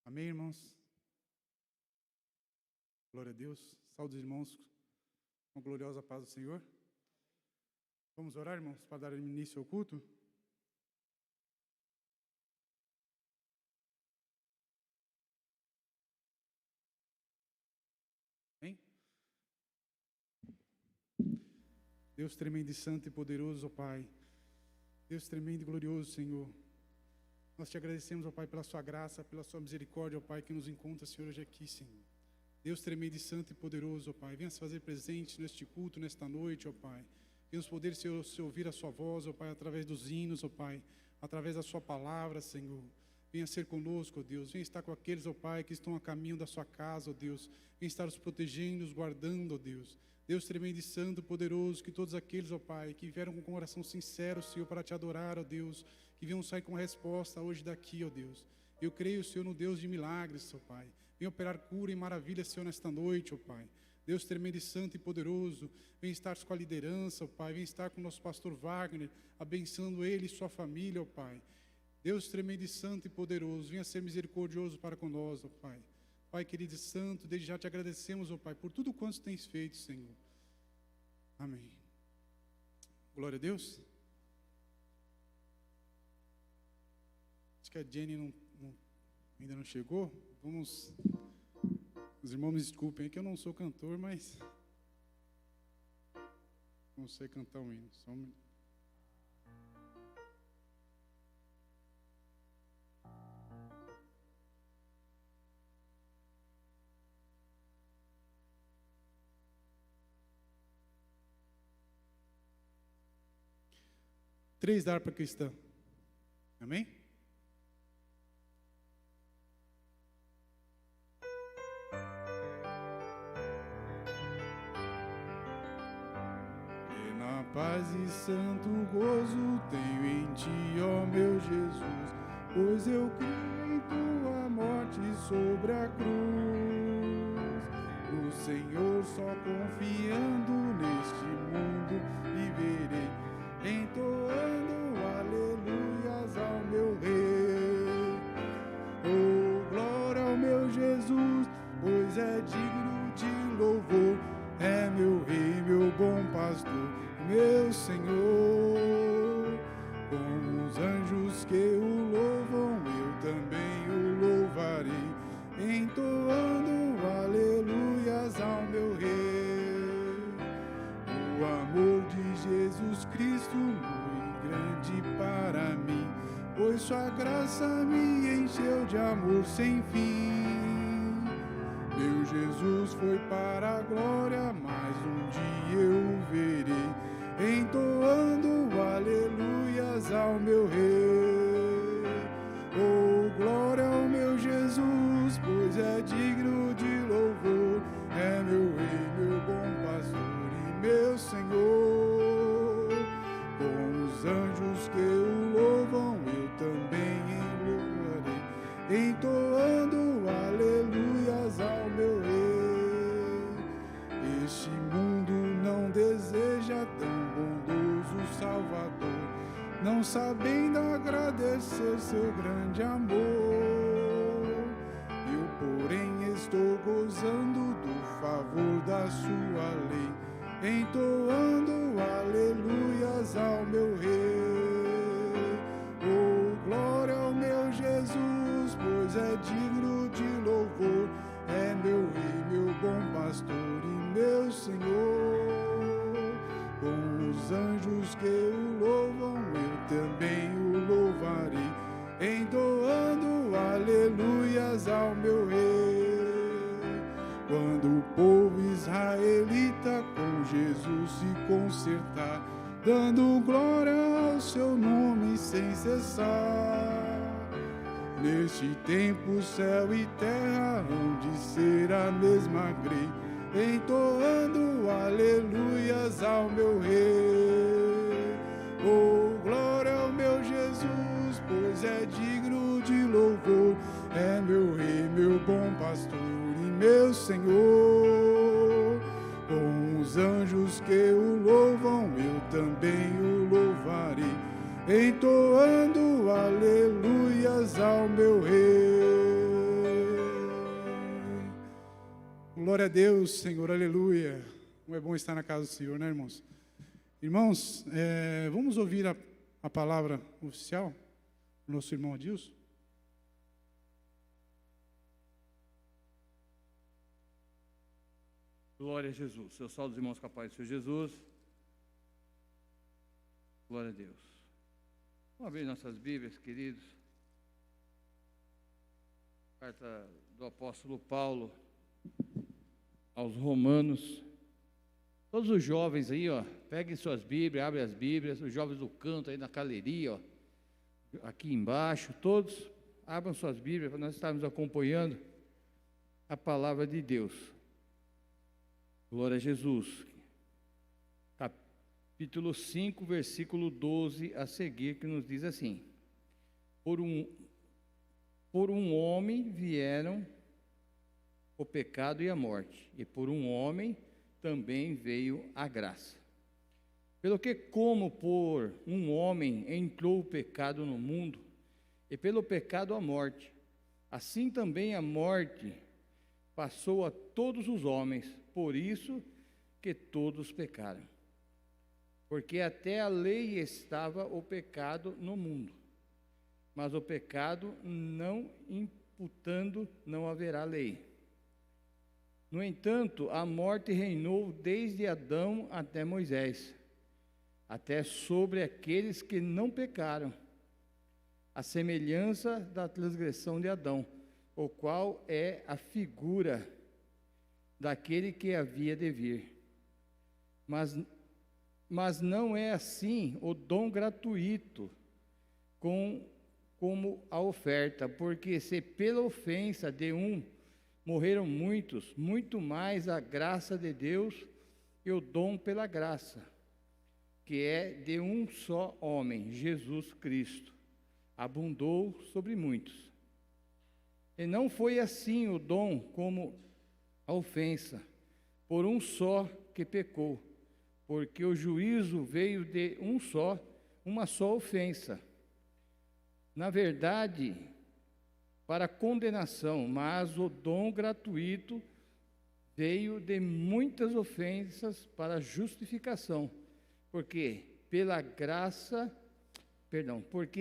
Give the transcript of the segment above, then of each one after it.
Amém, irmãos? Glória a Deus. Saúde, irmãos, com a gloriosa paz do Senhor. Vamos orar, irmãos, para dar início ao culto? Amém? Deus tremendo e santo e poderoso, ó Pai. Deus tremendo e glorioso, Senhor. Nós te agradecemos, ó Pai, pela sua graça, pela sua misericórdia, ó Pai, que nos encontra, Senhor, hoje aqui, Senhor. Deus tremendo e santo e poderoso, ó Pai, venha se fazer presente neste culto, nesta noite, ó Pai. Venha nos poder se ouvir a sua voz, ó Pai, através dos hinos, ó Pai, através da sua palavra, Senhor. Venha ser conosco, ó Deus. Venha estar com aqueles, ó Pai, que estão a caminho da sua casa, ó Deus. Venha estar os protegendo, os guardando, ó Deus. Deus tremendo e santo, poderoso, que todos aqueles, ó Pai, que vieram com o coração sincero, Senhor, para te adorar, ó Deus, que venham sair com resposta hoje daqui, ó Deus. Eu creio, Senhor, no Deus de milagres, ó Pai. Venha operar cura e maravilha, Senhor, nesta noite, ó Pai. Deus tremendo e santo e poderoso, vem estar com a liderança, ó Pai. Vem estar com o nosso pastor Wagner, abençoando ele e sua família, ó Pai. Deus tremendo e santo e poderoso, venha ser misericordioso para conosco, ó Pai. Pai querido e santo, desde já te agradecemos, ó Pai, por tudo quanto tens feito, Senhor. Amém. Glória a Deus. Acho que a Jenny ainda não chegou. Vamos... Os irmãos me desculpem, é que eu não sou cantor, mas... não sei cantar um hino. Só um minuto. Três da harpa cristã. Amém? Paz e santo gozo tenho em ti, ó meu Jesus, pois eu creio em tua morte sobre a cruz. No Senhor só confiando neste mundo viverei, entoando aleluias ao meu Rei. Oh, glória ao meu Jesus, pois é digno de louvor, é meu Rei, meu bom pastor, meu Senhor. Com os anjos que o louvam, eu também o louvarei, entoando aleluias ao meu Rei. O amor de Jesus Cristo muito grande para mim, pois sua graça me encheu de amor sem fim. Meu Jesus foi para a glória, mas um dia eu o verei, entoando aleluias ao meu Rei. Oh, glória ao meu Jesus, pois é digno de louvor, é meu Rei, meu bom pastor e meu Senhor. Com os anjos que o louvam, eu também louvarei, entoando aleluias ao meu Rei. Este mundo não deseja tão bondoso Salvador, não sabendo agradecer seu grande amor. Eu, porém, estou gozando do favor da sua lei, entoando aleluias ao meu Rei. Oh, glória ao meu Jesus, pois é digno de louvor, é meu Rei, meu bom pastor e meu Senhor. Com os anjos que o louvam, eu também o louvarei, entoando aleluias ao meu Rei. Quando o povo israelita com Jesus se consertar, dando glória ao seu nome sem cessar, neste tempo céu e terra hão de ser a mesma grei, entoando aleluias ao meu Rei. Oh, glória ao meu Jesus, pois é digno de louvor, é meu Rei, meu bom pastor e meu Senhor. Com os anjos que o louvam, eu também o louvarei, entoando aleluias ao meu Rei. Glória a Deus, Senhor, aleluia. Como é bom estar na casa do Senhor, né, irmãos? Irmãos, vamos ouvir a palavra oficial do nosso irmão Adilson. Glória a Jesus. Eu saúdo os irmãos com a paz do Senhor Jesus. Glória a Deus. Vamos abrir nossas Bíblias, queridos. Carta do apóstolo Paulo aos Romanos. Todos os jovens aí, ó, peguem suas Bíblias, abrem as Bíblias. Os jovens do canto aí na galeria, ó, aqui embaixo, todos abram suas Bíblias para nós estarmos acompanhando a palavra de Deus. Glória a Jesus. Capítulo 5, versículo 12 a seguir, que nos diz assim: Por um homem vieram o pecado e a morte, e por um homem também veio a graça. Pelo que, como por um homem entrou o pecado no mundo, e pelo pecado a morte, assim também a morte passou a todos os homens, por isso que todos pecaram. Porque até a lei estava o pecado no mundo, mas o pecado não imputando, não haverá lei. No entanto, a morte reinou desde Adão até Moisés, até sobre aqueles que não pecaram, a semelhança da transgressão de Adão, o qual é a figura daquele que havia de vir. Mas não é assim o dom gratuito como a oferta, porque se pela ofensa de um morreram muitos, muito mais a graça de Deus e o dom pela graça, que é de um só homem, Jesus Cristo, abundou sobre muitos. E não foi assim o dom como a ofensa, por um só que pecou, porque o juízo veio de uma só ofensa. Na verdade, para condenação, mas o dom gratuito veio de muitas ofensas para justificação, porque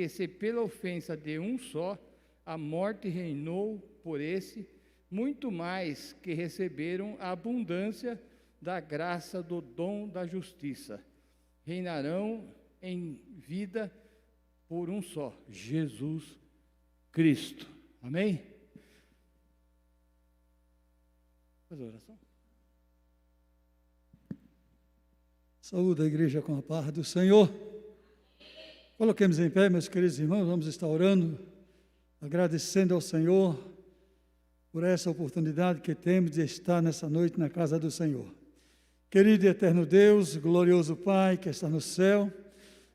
se pela ofensa de um só a morte reinou por esse, muito mais que receberam a abundância da graça do dom da justiça, reinarão em vida por um só, Jesus Cristo. Amém? Fazer oração? Saúde a igreja com a paz do Senhor. Coloquemos em pé, meus queridos irmãos, vamos estar orando, agradecendo ao Senhor por essa oportunidade que temos de estar nessa noite na casa do Senhor. Querido e eterno Deus, glorioso Pai que está no céu,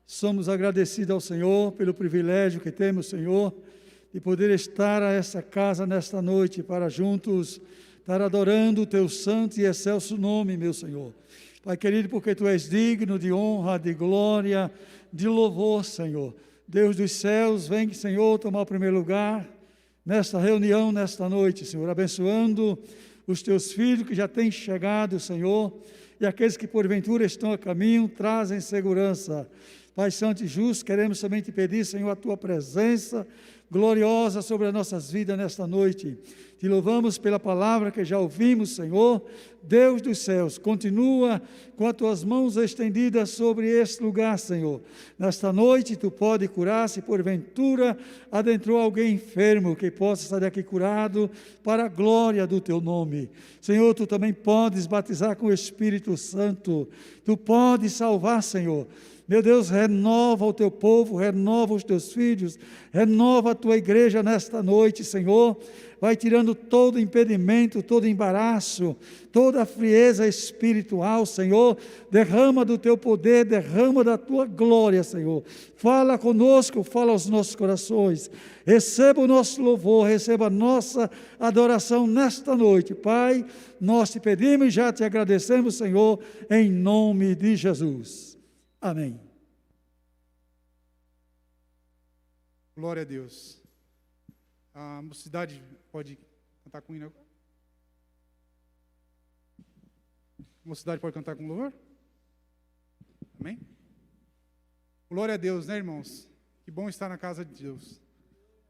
somos agradecidos ao Senhor pelo privilégio que temos, Senhor, de poder estar a essa casa nesta noite para juntos estar adorando o Teu santo e excelso nome, meu Senhor. Pai querido, porque Tu és digno de honra, de glória, de louvor, Senhor. Deus dos céus, vem, Senhor, tomar o primeiro lugar nesta reunião, nesta noite, Senhor, abençoando os Teus filhos que já têm chegado, Senhor, e aqueles que porventura estão a caminho, trazem segurança. Pai Santo e Justo, queremos também Te pedir, Senhor, a Tua presença gloriosa sobre as nossas vidas nesta noite. Te louvamos pela palavra que já ouvimos, Senhor. Deus dos céus, continua com as Tuas mãos estendidas sobre este lugar, Senhor. Nesta noite, Tu pode curar, se porventura adentrou alguém enfermo, que possa sair daqui curado para a glória do Teu nome. Senhor, Tu também podes batizar com o Espírito Santo. Tu podes salvar, Senhor. Meu Deus, renova o Teu povo, renova os Teus filhos, renova a Tua igreja nesta noite, Senhor. Vai tirando todo impedimento, todo embaraço, toda a frieza espiritual, Senhor. Derrama do Teu poder, derrama da Tua glória, Senhor. Fala conosco, fala aos nossos corações. Receba o nosso louvor, receba a nossa adoração nesta noite. Pai, nós Te pedimos e já Te agradecemos, Senhor, em nome de Jesus. Amém. Glória a Deus. A mocidade pode cantar com o hino agora? Mocidade pode cantar com louvor? Amém? Glória a Deus, né, irmãos? Que bom estar na casa de Deus.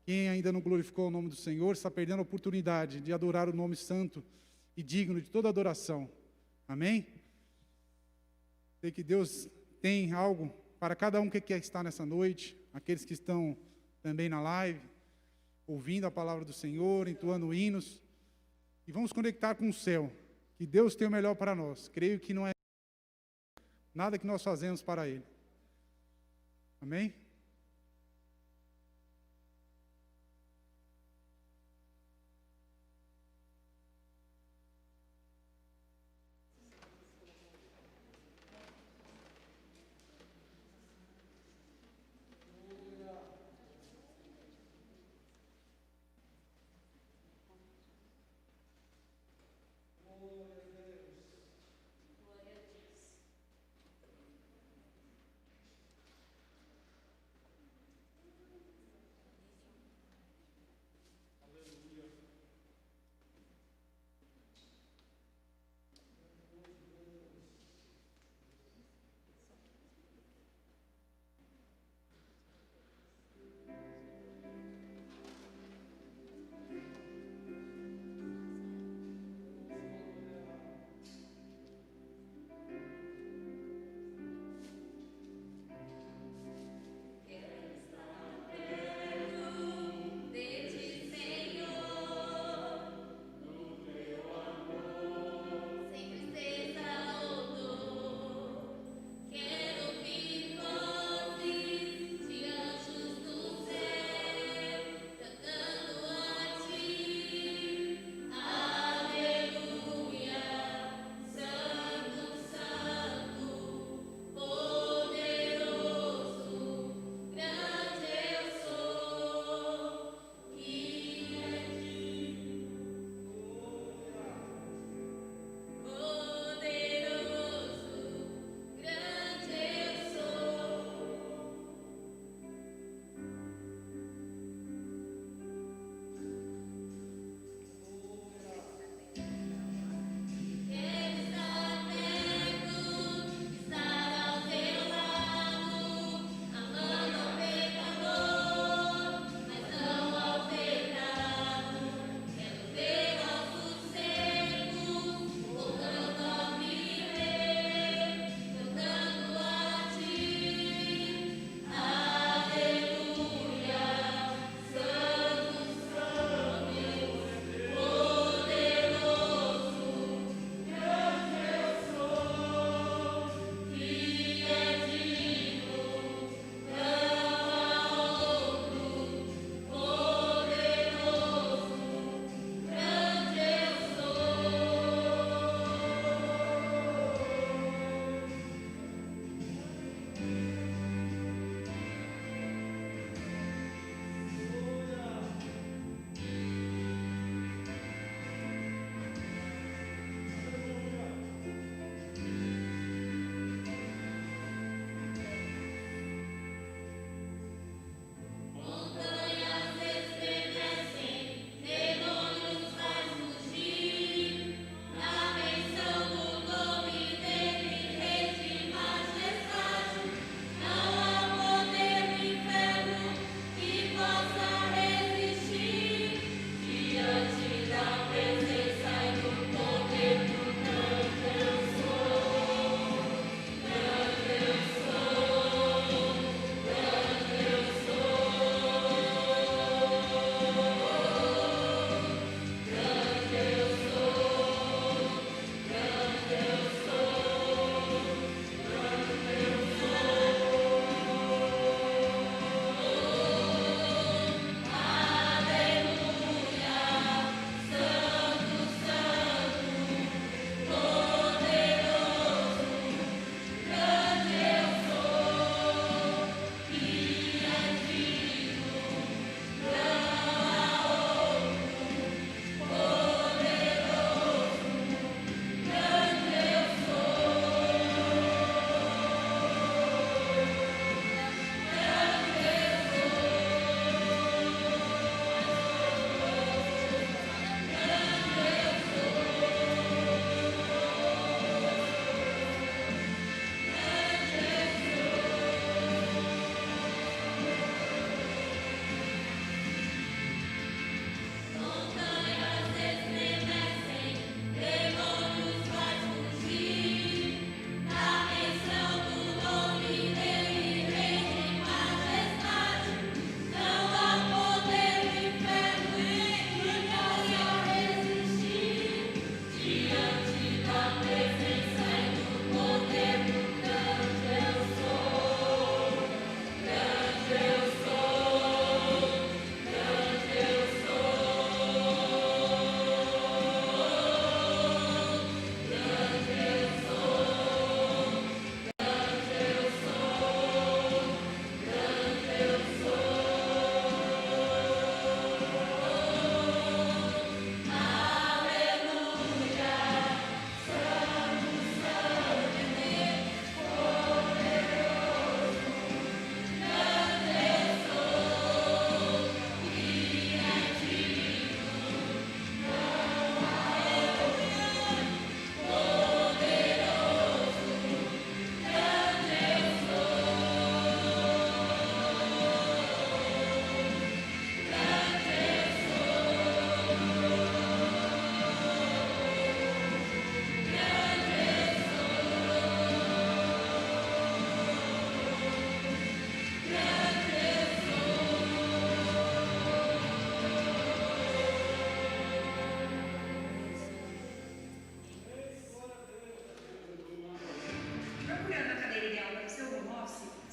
Quem ainda não glorificou o nome do Senhor está perdendo a oportunidade de adorar o nome santo e digno de toda adoração. Amém? Sei que Deus tem algo para cada um que quer estar nessa noite, aqueles que estão também na live, ouvindo a palavra do Senhor, entoando hinos, e vamos conectar com o céu, que Deus tem o melhor para nós. Creio que não é nada que nós fazemos para Ele. Amém?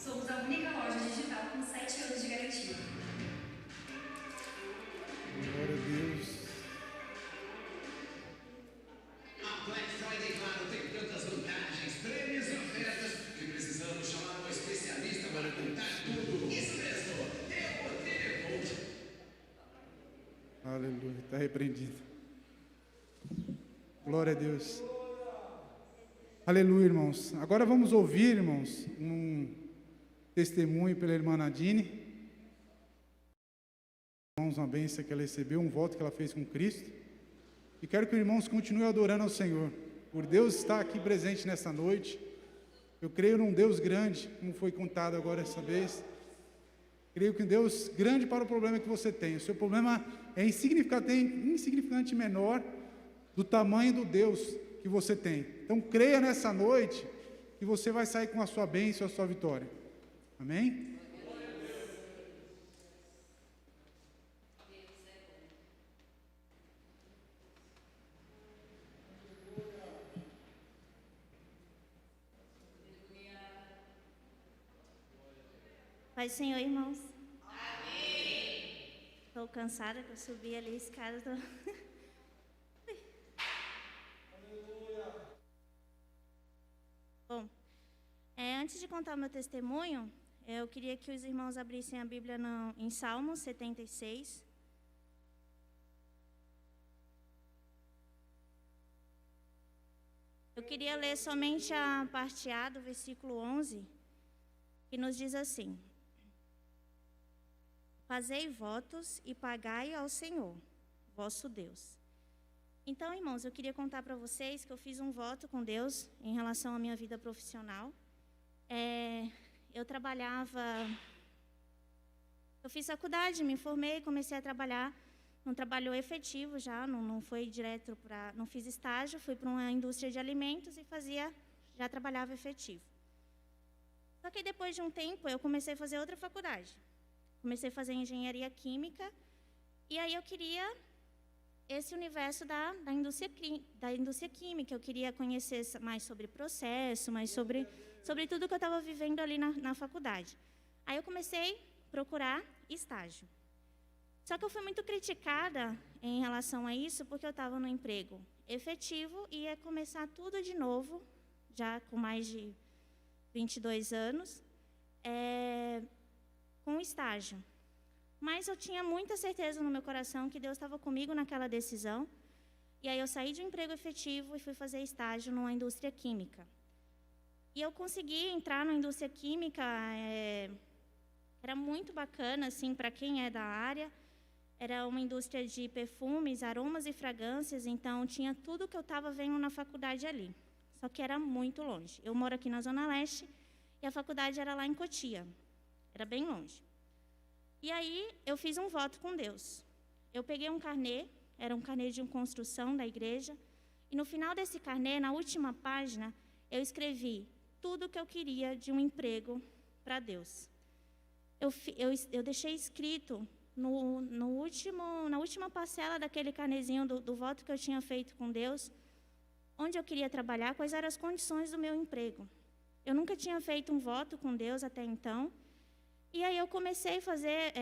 Somos a única loja digital com 7 anos de garantia. Glória a Deus. A Black Friday, claro, tem tantas vantagens, prêmios e ofertas que precisamos chamar um especialista para contar tudo. Isso mesmo, é o Televolt. Aleluia, está repreendido. Glória a Deus. Aleluia, irmãos. Agora vamos ouvir, irmãos, um testemunho pela irmã Nadine. Irmãos, uma bênção que ela recebeu, um voto que ela fez com Cristo. E quero que os irmãos continuem adorando ao Senhor. Por Deus estar aqui presente nessa noite. Eu creio num Deus grande, como foi contado agora essa vez. Creio que um Deus grande para o problema que você tem. O seu problema é insignificante menor do tamanho do Deus que você tem. Então creia nessa noite que você vai sair com a sua bênção e a sua vitória. Amém? Pai do Senhor, irmãos. Amém. Estou cansada que eu subi ali a escada. Bom, antes de contar o meu testemunho, eu queria que os irmãos abrissem a Bíblia em Salmos 76. Eu queria ler somente a parte A do versículo 11, que nos diz assim: Fazei votos e pagai ao Senhor, vosso Deus. Então, irmãos, eu queria contar para vocês que eu fiz um voto com Deus em relação à minha vida profissional. Eu fiz faculdade, me formei, comecei a trabalhar num trabalho efetivo já, não foi direto não fiz estágio, fui para uma indústria de alimentos e já trabalhava efetivo. Só que depois de um tempo eu comecei a fazer outra faculdade. Comecei a fazer engenharia química e aí eu queria esse universo da indústria química. Eu queria conhecer mais sobre processo, mais sobre tudo que eu estava vivendo ali na faculdade. Aí eu comecei a procurar estágio. Só que eu fui muito criticada em relação a isso, porque eu estava no emprego efetivo e ia começar tudo de novo, já com mais de 22 anos, com estágio. Mas eu tinha muita certeza no meu coração que Deus estava comigo naquela decisão. E aí eu saí de um emprego efetivo e fui fazer estágio numa indústria química. E eu consegui entrar na indústria química, era muito bacana, assim, para quem é da área. Era uma indústria de perfumes, aromas e fragrâncias, então tinha tudo que eu estava vendo na faculdade ali. Só que era muito longe. Eu moro aqui na Zona Leste e a faculdade era lá em Cotia. Era bem longe. E aí eu fiz um voto com Deus. Eu peguei um carnê, era um carnê de uma construção da igreja, e no final desse carnê, na última página, eu escrevi tudo o que eu queria de um emprego para Deus. Eu deixei escrito na última parcela daquele carnezinho do voto que eu tinha feito com Deus, onde eu queria trabalhar, quais eram as condições do meu emprego. Eu nunca tinha feito um voto com Deus até então, e aí eu comecei a fazer,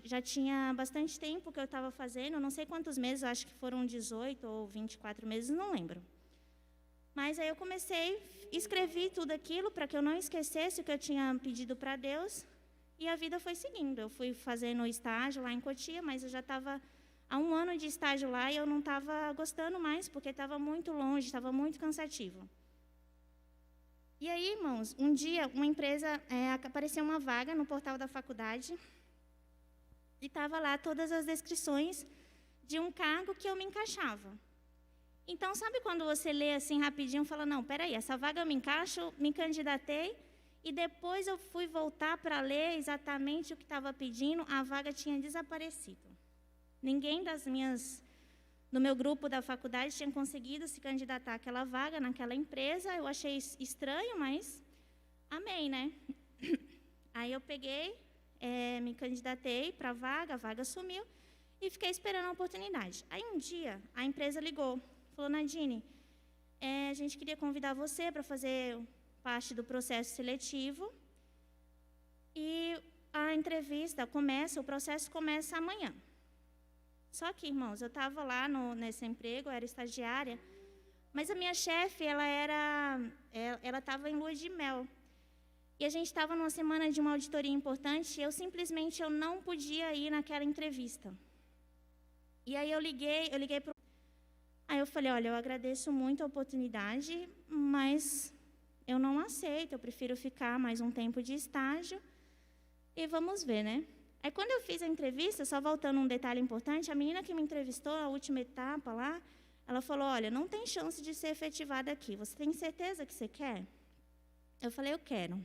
já tinha bastante tempo que eu estava fazendo, não sei quantos meses, acho que foram 18 ou 24 meses, não lembro. Mas aí eu escrevi tudo aquilo para que eu não esquecesse o que eu tinha pedido para Deus, e a vida foi seguindo. Eu fui fazendo estágio lá em Cotia, mas eu já estava há 1 ano de estágio lá e eu não estava gostando mais, porque estava muito longe, estava muito cansativo. E aí, irmãos, um dia uma empresa, apareceu uma vaga no portal da faculdade e estava lá todas as descrições de um cargo que eu me encaixava. Então, sabe quando você lê assim rapidinho e fala, não, peraí, essa vaga eu me encaixo, me candidatei, e depois eu fui voltar para ler exatamente o que estava pedindo, a vaga tinha desaparecido. Ninguém do meu grupo da faculdade tinha conseguido se candidatar àquela vaga, naquela empresa. Eu achei estranho, mas amém, né? Aí eu peguei, me candidatei para a vaga sumiu, e fiquei esperando a oportunidade. Aí um dia, a empresa ligou, falou, Nadine, a gente queria convidar você para fazer parte do processo seletivo. E a entrevista começa, o processo começa amanhã. Só que, irmãos, eu estava lá nesse emprego, eu era estagiária, mas a minha chefe, ela estava em lua de mel. E a gente estava numa semana de uma auditoria importante e eu simplesmente não podia ir naquela entrevista. E aí eu liguei para o... Aí eu falei, olha, eu agradeço muito a oportunidade, mas eu não aceito, eu prefiro ficar mais um tempo de estágio e vamos ver, né? Aí quando eu fiz a entrevista, só voltando um detalhe importante, a menina que me entrevistou, a última etapa lá, ela falou, olha, não tem chance de ser efetivada aqui, você tem certeza que você quer? Eu falei, eu quero.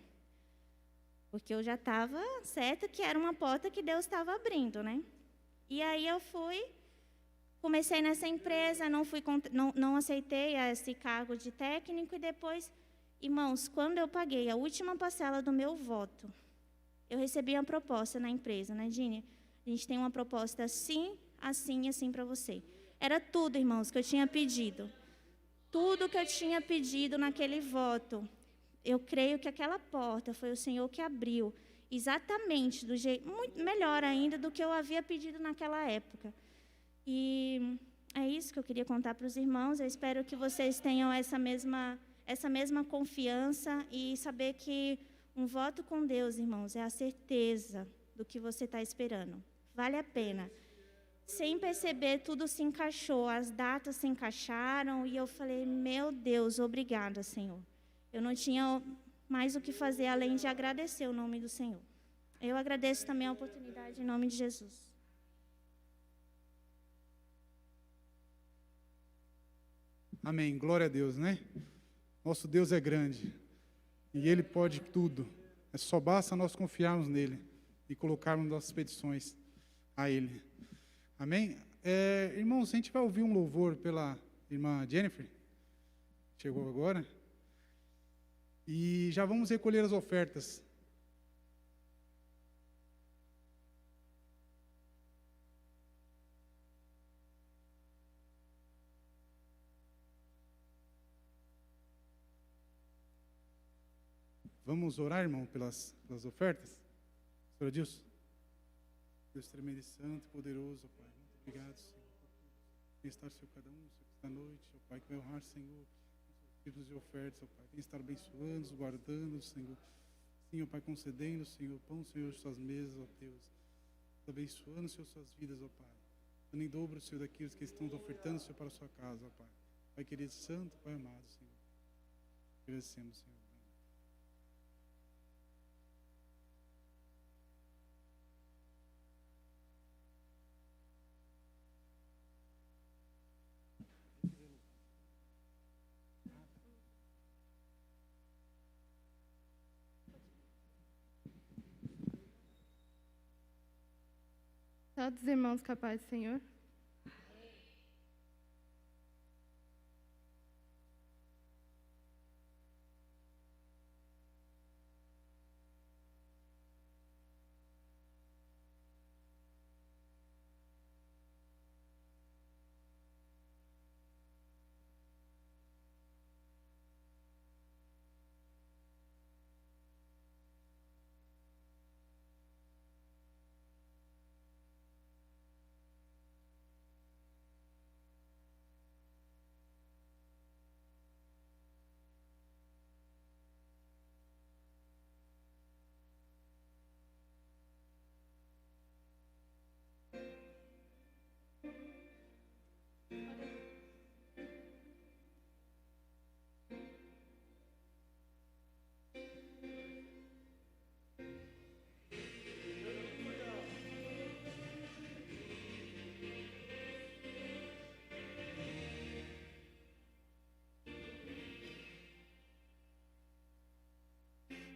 Porque eu já estava certa que era uma porta que Deus estava abrindo, né? E aí eu comecei nessa empresa, não aceitei esse cargo de técnico e depois, irmãos, quando eu paguei a última parcela do meu voto, eu recebi uma proposta na empresa, né, Dini? A gente tem uma proposta assim, assim e assim para você. Era tudo, irmãos, que eu tinha pedido. Tudo que eu tinha pedido naquele voto. Eu creio que aquela porta foi o Senhor que abriu, exatamente do jeito, muito melhor ainda do que eu havia pedido naquela época. E é isso que eu queria contar para os irmãos. Eu espero que vocês tenham essa mesma confiança e saber que um voto com Deus, irmãos, é a certeza do que você está esperando. Vale a pena. Sem perceber, tudo se encaixou, as datas se encaixaram e eu falei, meu Deus, obrigada, Senhor. Eu não tinha mais o que fazer além de agradecer o nome do Senhor. Eu agradeço também a oportunidade em nome de Jesus. Amém. Glória a Deus, né? Nosso Deus é grande e Ele pode tudo. Só basta nós confiarmos nele e colocarmos nossas petições a Ele. Amém? Irmãos, a gente vai ouvir um louvor pela irmã Jennifer. Chegou agora. E já vamos recolher as ofertas. Vamos orar, irmão, pelas ofertas? Senhor Deus. Deus tremendo e santo, poderoso, Pai. Muito obrigado, Senhor. Bem-estar, Senhor, cada um, Senhor, esta noite, ó Pai, que vai honrar, Senhor, os tipos de ofertas, ó Pai. Bem-estar abençoando, guardando, Senhor. Sim, ó Pai, concedendo, Senhor, pão, Senhor, suas mesas, ó Deus. Abençoando, Senhor, suas vidas, ó Pai. Dando em dobro, Senhor, daqueles que estão ofertando, Senhor, para a sua casa, ó Pai. Pai querido, santo, Pai amado, Senhor. Agradecemos, Senhor. Todos os irmãos capazes, Senhor.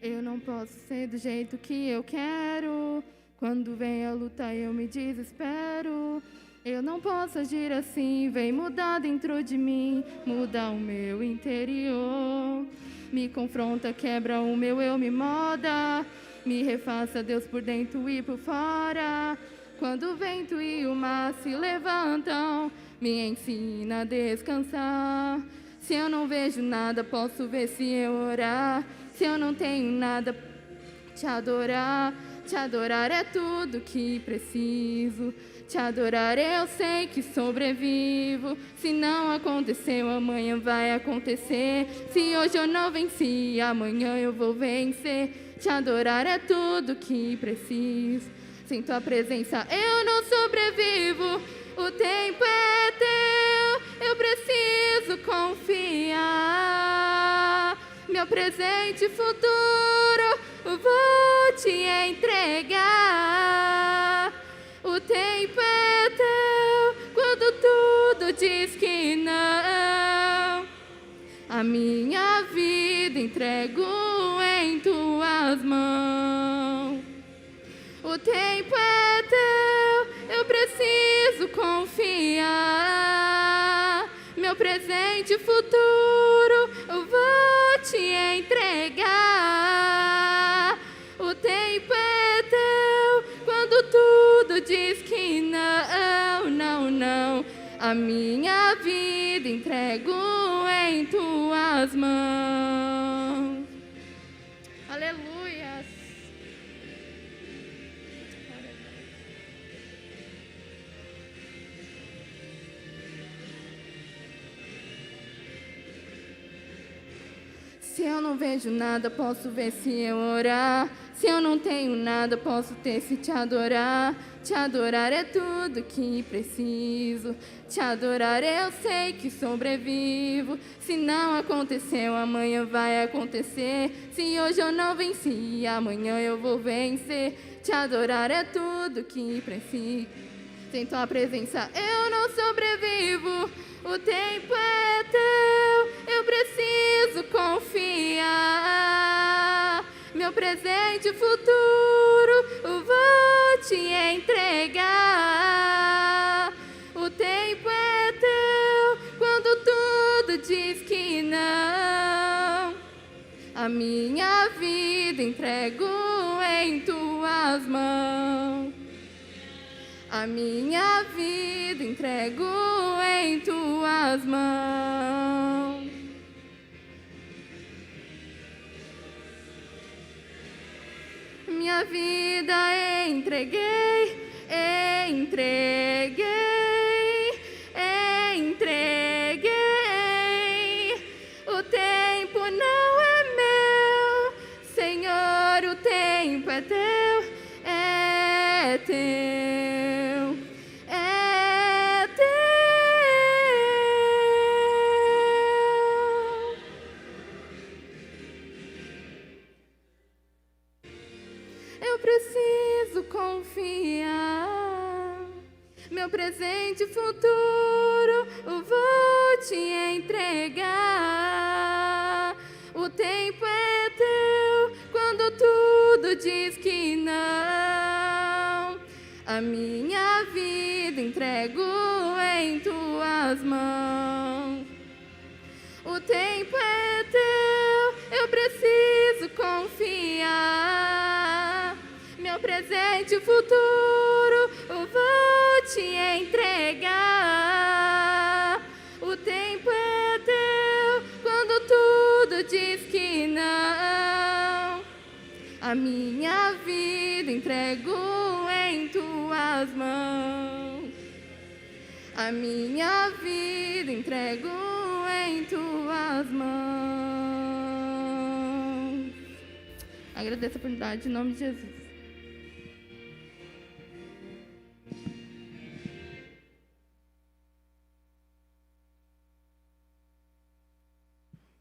Eu não posso ser do jeito que eu quero. Quando vem a luta eu me desespero. Eu não posso agir assim. Vem mudar dentro de mim, mudar o meu interior. Me confronta, quebra o meu eu, me moda. Me refaça, Deus, por dentro e por fora. Quando o vento e o mar se levantam, me ensina a descansar. Se eu não vejo nada, posso ver se eu orar. Se eu não tenho nada, te adorar. Te adorar é tudo que preciso. Te adorar eu sei que sobrevivo. Se não aconteceu, amanhã vai acontecer. Se hoje eu não venci, amanhã eu vou vencer. Te adorar é tudo que preciso. Sem tua presença eu não sobrevivo. O tempo é teu, eu preciso confiar. Meu presente e futuro vou te entregar. O tempo é teu, quando tudo diz que não. A minha vida entrego em tuas mãos. O tempo é teu, eu preciso confiar. Meu presente e futuro eu vou te entregar. O tempo é teu, quando tudo diz que não, não, não. A minha vida entrego em tuas mãos. Aleluia. Se eu não vejo nada, posso ver se eu orar. Se eu não tenho nada, posso ter se te adorar. Te adorar é tudo que preciso. Te adorar eu sei que sobrevivo. Se não aconteceu, amanhã vai acontecer. Se hoje eu não venci, amanhã eu vou vencer. Te adorar é tudo que preciso. Sem tua presença eu não sobrevivo. O tempo é teu, eu preciso confiar. Meu presente e futuro vou te entregar. O tempo é teu, quando tudo diz que não. A minha vida entrego em tuas mãos. A minha vida entrego em tuas mãos. Minha vida entreguei, entreguei, entreguei. O tempo não é meu, Senhor, o tempo é teu, é teu. Preciso confiar. Meu presente e futuro vou te entregar. O tempo é teu, quando tudo diz que não. A minha vida entrego em tuas mãos. O tempo é teu, eu preciso confiar. Meu presente e futuro vou te entregar. O tempo é teu, quando tudo diz que não. A minha vida entrego em tuas mãos. A minha vida entrego em tuas mãos. Agradeço a oportunidade em nome de Jesus.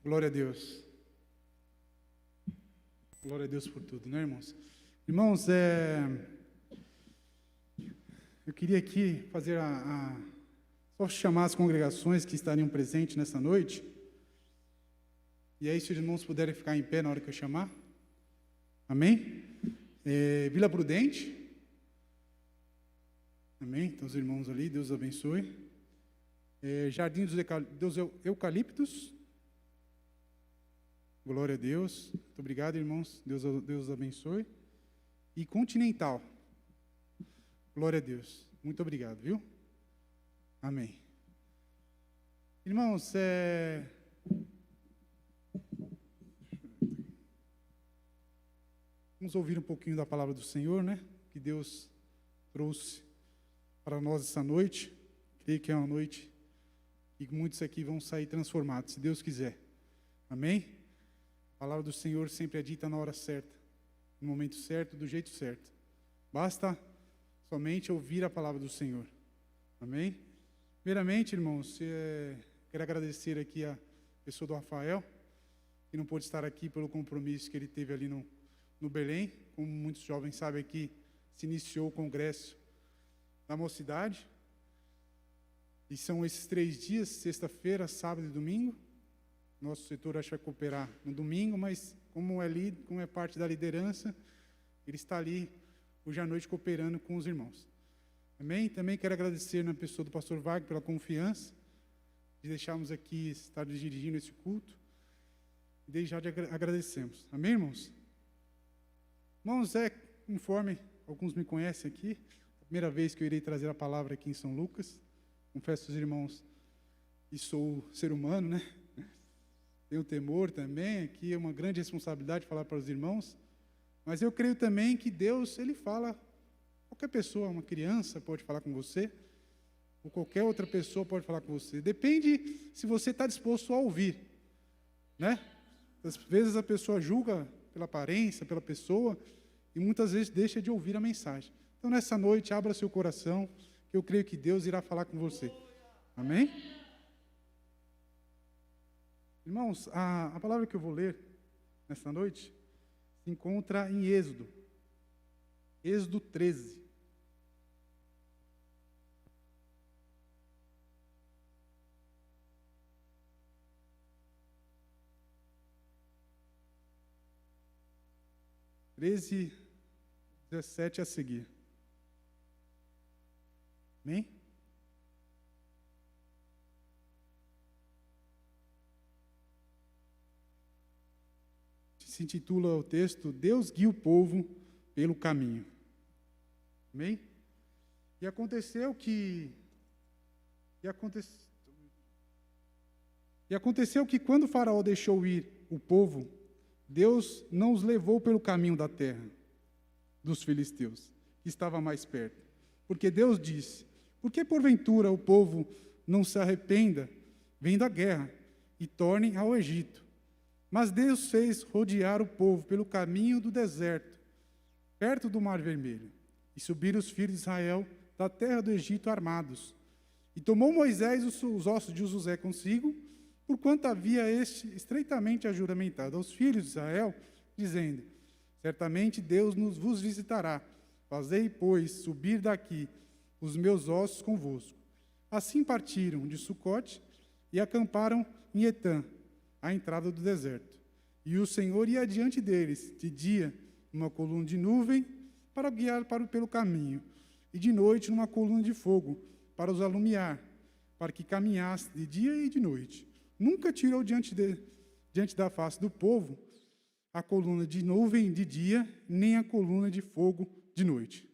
Glória a Deus. Glória a Deus por tudo, né, irmãos? Irmãos, eu queria aqui fazer só chamar as congregações que estariam presentes nessa noite. E aí, se os irmãos puderem ficar em pé na hora que eu chamar. Amém? Vila Prudente. Amém? Então, os irmãos ali, Deus os abençoe. Jardim dos Eucaliptos. Glória a Deus. Muito obrigado, irmãos. Deus os abençoe. E Continental. Glória a Deus. Muito obrigado, viu? Amém. Irmãos, Vamos ouvir um pouquinho da palavra do Senhor, né? Que Deus trouxe para nós essa noite. Creio que é uma noite que muitos aqui vão sair transformados, se Deus quiser. Amém? A palavra do Senhor sempre é dita na hora certa, no momento certo, do jeito certo. Basta somente ouvir a palavra do Senhor. Amém? Primeiramente, irmãos, quero agradecer aqui a pessoa do Rafael, que não pôde estar aqui pelo compromisso que ele teve ali no Belém. Como muitos jovens sabem aqui, se iniciou o congresso da mocidade. E são esses 3 dias, sexta-feira, sábado e domingo. Nosso setor acho que vai cooperar no domingo, mas como é parte da liderança, ele está ali hoje à noite cooperando com os irmãos. Amém? Também quero agradecer na pessoa do pastor Wagner pela confiança de deixarmos aqui estar dirigindo esse culto. E desde já agradecemos. Amém, irmãos? Irmãos, conforme alguns me conhecem aqui, a primeira vez que eu irei trazer a palavra aqui em São Lucas. Confesso aos irmãos que sou ser humano, né? Tenho temor também, aqui é uma grande responsabilidade falar para os irmãos, mas eu creio também que Deus, Ele fala, qualquer pessoa, uma criança pode falar com você, ou qualquer outra pessoa pode falar com você, depende se você está disposto a ouvir, né? Às vezes a pessoa julga pela aparência, pela pessoa, e muitas vezes deixa de ouvir a mensagem. Então nessa noite, abra seu coração, que eu creio que Deus irá falar com você. Amém? Irmãos, a palavra que eu vou ler nesta noite se encontra em Êxodo. Êxodo 13. (13, 17 a seguir). Amém? Se intitula o texto, Deus guia o povo pelo caminho. Amém? E aconteceu que quando o faraó deixou ir o povo, Deus não os levou pelo caminho da terra dos filisteus, que estava mais perto. Porque Deus disse, por que porventura o povo não se arrependa, vendo a guerra, e torne ao Egito? Mas Deus fez rodear o povo pelo caminho do deserto, perto do Mar Vermelho, e subiram os filhos de Israel da terra do Egito armados. E tomou Moisés os ossos de José consigo, porquanto havia este estreitamente ajuramentado aos filhos de Israel, dizendo, certamente Deus vos visitará, fazei, pois, subir daqui os meus ossos convosco. Assim partiram de Sucote e acamparam em Etã, à entrada do deserto. E o Senhor ia adiante deles, de dia, numa coluna de nuvem, para guiar pelo caminho, e de noite, numa coluna de fogo, para os alumiar, para que caminhasse de dia e de noite. Nunca tirou diante da face do povo a coluna de nuvem de dia, nem a coluna de fogo de noite.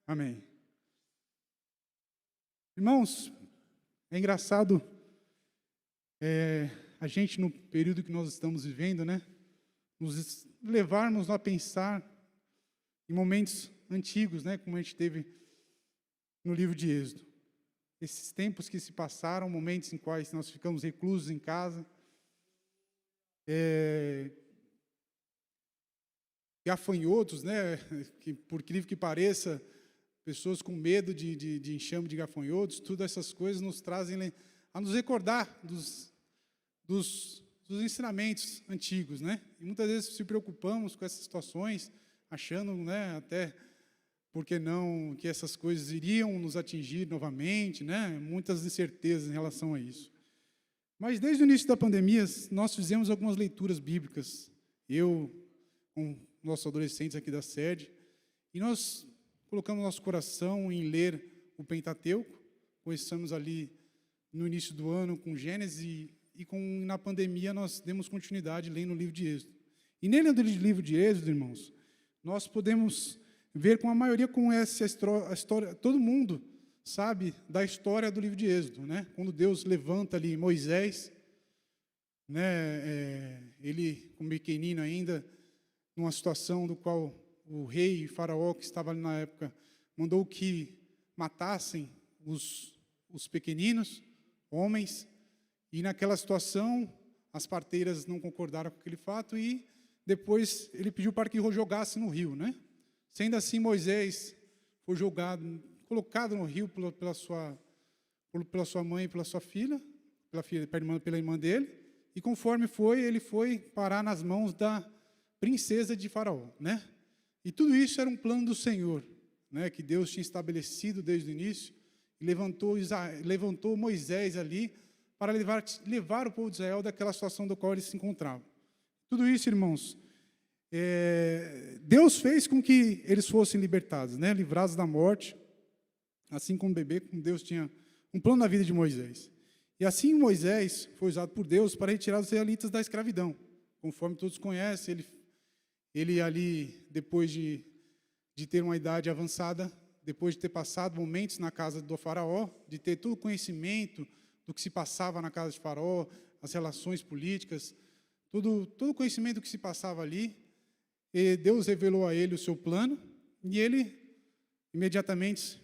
Amém. Irmãos, é engraçado a gente, no período que nós estamos vivendo, né, nos levarmos a pensar em momentos antigos, né, como a gente teve no livro de Êxodo. Esses tempos que se passaram, momentos em quais nós ficamos reclusos em casa, gafanhotos, né, que, por incrível que pareça, pessoas com medo de enxame de gafanhotos, todas essas coisas nos trazem a nos recordar dos ensinamentos antigos, né? E muitas vezes se preocupamos com essas situações, achando, né, até, por que não, que essas coisas iriam nos atingir novamente, né? Muitas incertezas em relação a isso. Mas desde o início da pandemia, nós fizemos algumas leituras bíblicas, eu, com nossos adolescentes aqui da sede, e nós colocamos nosso coração em ler o Pentateuco. Começamos ali no início do ano com Gênesis e na pandemia nós demos continuidade lendo o livro de Êxodo. E nele do livro de Êxodo, irmãos, nós podemos ver com a maioria conhece a história, todo mundo sabe da história do livro de Êxodo, né? Quando Deus levanta ali Moisés, né, ele como pequenino ainda, numa situação do qual o rei Faraó, que estava ali na época, mandou que matassem os pequeninos, homens, e naquela situação as parteiras não concordaram com aquele fato e depois ele pediu para que jogasse no rio, né? Sendo assim, Moisés foi colocado no rio pela sua mãe e pela sua filha, pela irmã dele, e conforme ele foi parar nas mãos da princesa de Faraó, né? E tudo isso era um plano do Senhor, né? Que Deus tinha estabelecido desde o início e levantou Moisés ali para levar o povo de Israel daquela situação do qual eles se encontravam. Tudo isso, irmãos, Deus fez com que eles fossem libertados, né? Livrados da morte, assim como Deus tinha um plano na vida de Moisés. E assim Moisés foi usado por Deus para retirar os israelitas da escravidão. Conforme todos conhecem, ele ali, depois de ter uma idade avançada, depois de ter passado momentos na casa do faraó, de ter todo o conhecimento do que se passava na casa de faraó, as relações políticas, todo o conhecimento do que se passava ali, e Deus revelou a ele o seu plano, e ele imediatamente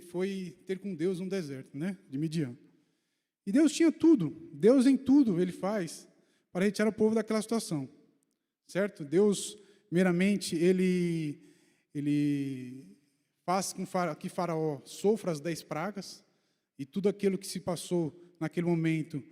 foi ter com Deus no deserto, né, de Midian. E Deus tinha tudo, Deus em tudo ele faz para retirar o povo daquela situação, certo? Deus, meramente, ele faz com que Faraó sofra as 10 pragas, e tudo aquilo que se passou naquele momento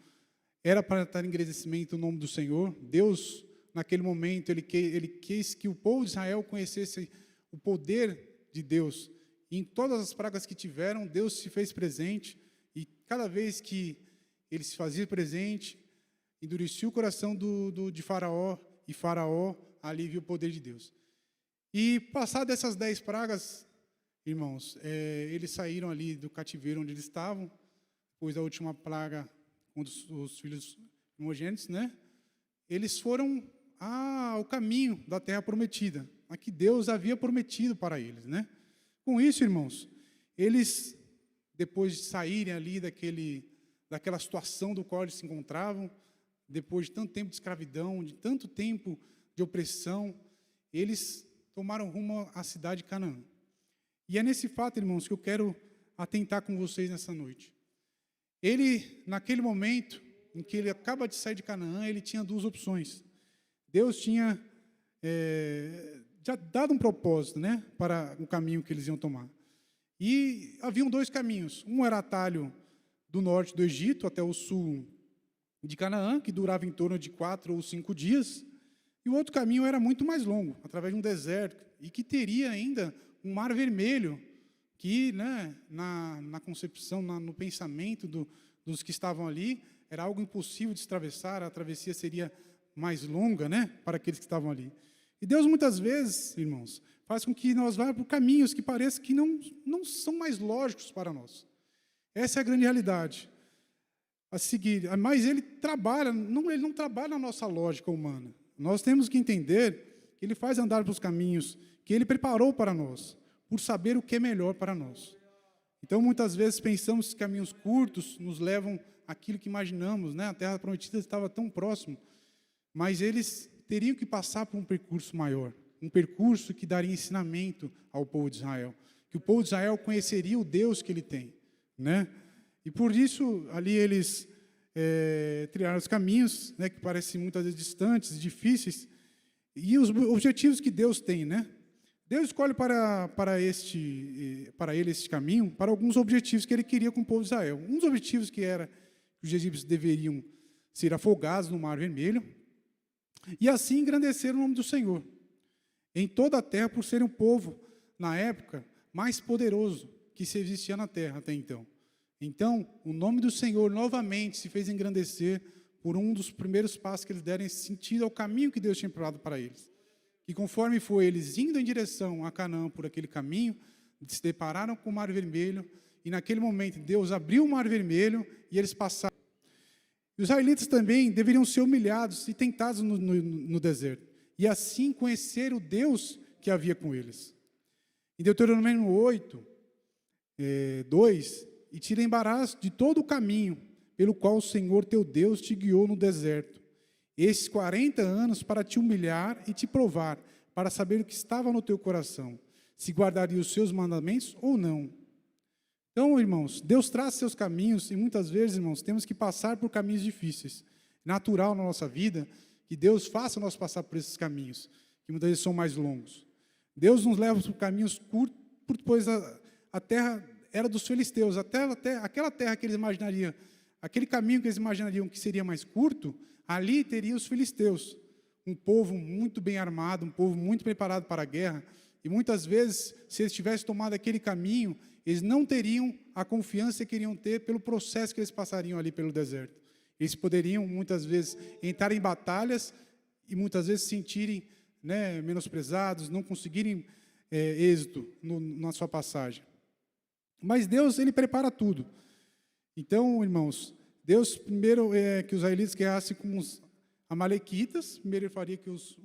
era para estar em engrandecimento o nome do Senhor. Deus, naquele momento, ele quis que o povo de Israel conhecesse o poder de Deus. E em todas as pragas que tiveram, Deus se fez presente, e cada vez que ele se fazia presente, endurecia o coração de Faraó, e Faraó ali viu o poder de Deus. E passadas essas 10 pragas, irmãos, eles saíram ali do cativeiro onde eles estavam, depois da última praga com os filhos primogênitos, né? Eles foram ao caminho da terra prometida, a que Deus havia prometido para eles, né? Com isso, irmãos, eles, depois de saírem ali daquela situação do qual eles se encontravam, depois de tanto tempo de escravidão, de tanto tempo de opressão, eles tomaram rumo à cidade de Canaã. E é nesse fato, irmãos, que eu quero atentar com vocês nessa noite. Ele, naquele momento em que ele acaba de sair de Canaã, ele tinha 2 opções. Deus tinha já dado um propósito, né, para o caminho que eles iam tomar. E haviam 2 caminhos. Um era atalho do norte do Egito até o sul de Canaã, que durava em torno de 4 ou 5 dias. E o outro caminho era muito mais longo, através de um deserto, e que teria ainda um mar vermelho, que, né, na concepção, no pensamento dos que estavam ali, era algo impossível de se atravessar, a travessia seria mais longa, né, para aqueles que estavam ali. E Deus, muitas vezes, irmãos, faz com que nós vá por caminhos que pareçam que não são mais lógicos para nós. Essa é a grande realidade a seguir. Mas ele não trabalha na nossa lógica humana. Nós temos que entender que ele faz andar pelos caminhos que ele preparou para nós, por saber o que é melhor para nós. Então, muitas vezes, pensamos que caminhos curtos nos levam àquilo que imaginamos, né? A Terra Prometida estava tão próximo, mas eles teriam que passar por um percurso maior, um percurso que daria ensinamento ao povo de Israel, que o povo de Israel conheceria o Deus que ele tem, né? E por isso, ali eles trilharam os caminhos, né, que parecem muitas vezes distantes, difíceis, e os objetivos que Deus tem, né? Deus escolhe para ele este caminho, para alguns objetivos que ele queria com o povo de Israel. Um dos objetivos que era que os egípcios deveriam ser afogados no Mar Vermelho, e assim engrandecer o nome do Senhor em toda a terra, por ser um povo, na época, mais poderoso que se existia na terra até então. Então, o nome do Senhor novamente se fez engrandecer por um dos primeiros passos que eles deram em sentido ao caminho que Deus tinha preparado para eles. E conforme foi eles indo em direção a Canaã por aquele caminho, se depararam com o Mar Vermelho, e naquele momento Deus abriu o Mar Vermelho e eles passaram. E os israelitas também deveriam ser humilhados e tentados no deserto, e assim conhecer o Deus que havia com eles. Em Deuteronômio 8, 2, e tira embaraço de todo o caminho pelo qual o Senhor teu Deus te guiou no deserto, esses 40 anos para te humilhar e te provar, para saber o que estava no teu coração, se guardaria os seus mandamentos ou não. Então, irmãos, Deus traça seus caminhos e muitas vezes, irmãos, temos que passar por caminhos difíceis. Natural na nossa vida que Deus faça nós passar por esses caminhos, que muitas vezes são mais longos. Deus nos leva por caminhos curtos, pois a terra era dos filisteus, aquela terra que eles imaginariam, aquele caminho que eles imaginariam que seria mais curto, ali teria os filisteus, um povo muito bem armado, um povo muito preparado para a guerra, e muitas vezes, se eles tivessem tomado aquele caminho, eles não teriam a confiança que queriam ter pelo processo que eles passariam ali pelo deserto. Eles poderiam, muitas vezes, entrar em batalhas e muitas vezes se sentirem menosprezados, não conseguirem êxito na sua passagem. Mas Deus, Ele prepara tudo. Então, irmãos, Deus primeiro que os israelitas guerreassem com os amalequitas, primeiro Ele faria que eles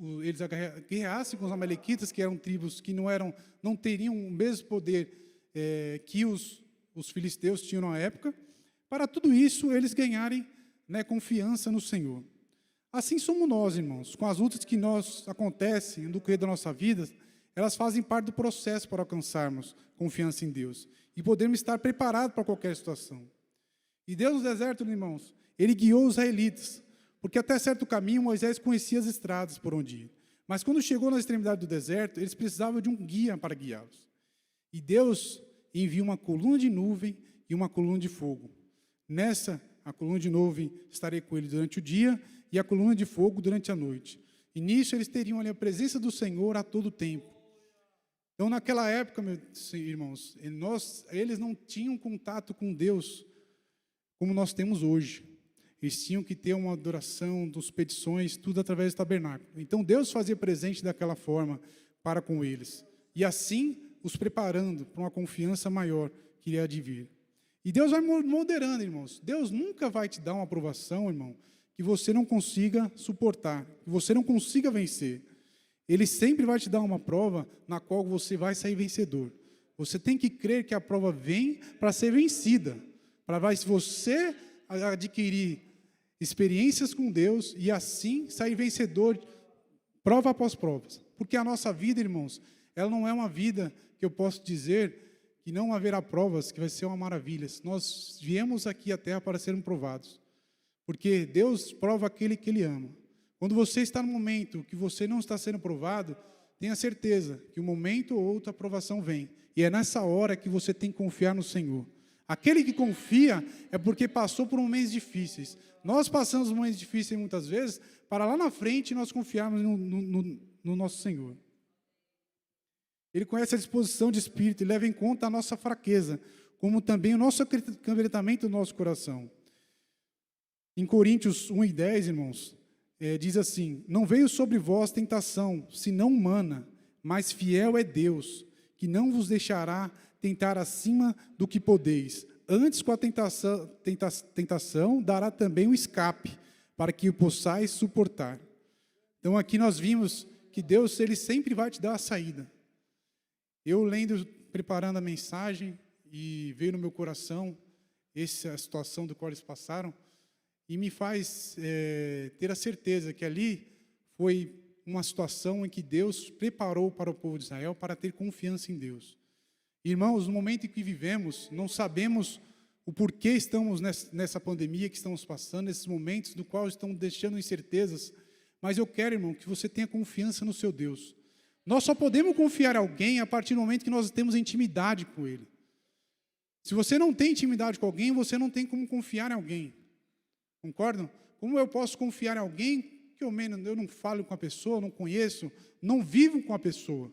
guerreassem com os amalequitas, que eram tribos que não teriam o mesmo poder que os filisteus tinham na época. Para tudo isso, eles ganharem confiança no Senhor. Assim somos nós, irmãos, com as lutas que acontecem no decorrer da nossa vida, elas fazem parte do processo para alcançarmos confiança em Deus e podermos estar preparados para qualquer situação. E Deus no deserto, irmãos, Ele guiou os israelitas, porque até certo caminho Moisés conhecia as estradas por onde ir. Mas quando chegou na extremidade do deserto, eles precisavam de um guia para guiá-los. E Deus envia uma coluna de nuvem e uma coluna de fogo. Nessa, a coluna de nuvem estaria com ele durante o dia e a coluna de fogo durante a noite. E nisso eles teriam ali a presença do Senhor a todo tempo. Então, naquela época, meus irmãos, eles não tinham contato com Deus como nós temos hoje. Eles tinham que ter uma adoração, dos petições, tudo através do tabernáculo. Então, Deus fazia presente daquela forma para com eles. E assim, os preparando para uma confiança maior que iria advir. E Deus vai moderando, irmãos. Deus nunca vai te dar uma aprovação, irmão, que você não consiga suportar, que você não consiga vencer. Ele sempre vai te dar uma prova na qual você vai sair vencedor. Você tem que crer que a prova vem para ser vencida. Para você adquirir experiências com Deus e assim sair vencedor, prova após provas. Porque a nossa vida, irmãos, ela não é uma vida que eu posso dizer que não haverá provas, que vai ser uma maravilha. Nós viemos aqui à terra para sermos provados. Porque Deus prova aquele que Ele ama. Quando você está no momento que você não está sendo provado, tenha certeza que um momento ou outra a aprovação vem. E é nessa hora que você tem que confiar no Senhor. Aquele que confia é porque passou por momentos difíceis. Nós passamos momentos difíceis muitas vezes, para lá na frente nós confiarmos no nosso Senhor. Ele conhece a disposição de espírito e leva em conta a nossa fraqueza, como também o nosso quebrantamento do nosso coração. Em Coríntios 1:10, irmãos, diz assim: não veio sobre vós tentação, senão humana, mas fiel é Deus, que não vos deixará tentar acima do que podeis. Antes, com a tentação dará também o escape, para que o possais suportar. Então, aqui nós vimos que Deus, Ele sempre vai te dar a saída. Eu lendo, preparando a mensagem, e veio no meu coração essa situação do qual eles passaram, e me faz ter a certeza que ali foi uma situação em que Deus preparou para o povo de Israel para ter confiança em Deus. Irmãos, no momento em que vivemos, não sabemos o porquê estamos nessa pandemia que estamos passando, nesses momentos do qual estão deixando incertezas, mas eu quero, irmão, que você tenha confiança no seu Deus. Nós só podemos confiar em alguém a partir do momento que nós temos intimidade com Ele. Se você não tem intimidade com alguém, você não tem como confiar em alguém. Concordam? Como eu posso confiar em alguém que eu não falo com a pessoa, não conheço, não vivo com a pessoa?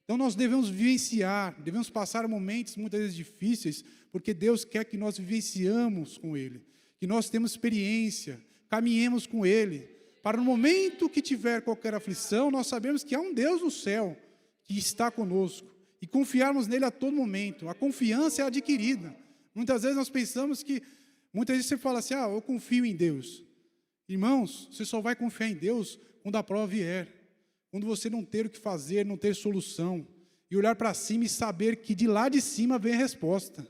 Então nós devemos vivenciar, devemos passar momentos muitas vezes difíceis, porque Deus quer que nós vivenciamos com Ele, que nós temos experiência, caminhemos com Ele, para no momento que tiver qualquer aflição, nós sabemos que há um Deus no céu que está conosco, e confiarmos nele a todo momento. A confiança é adquirida. Muitas vezes nós pensamos que, muitas vezes você fala assim, eu confio em Deus. Irmãos, você só vai confiar em Deus quando a prova vier. Quando você não ter o que fazer, não ter solução, e olhar para cima e saber que de lá de cima vem a resposta.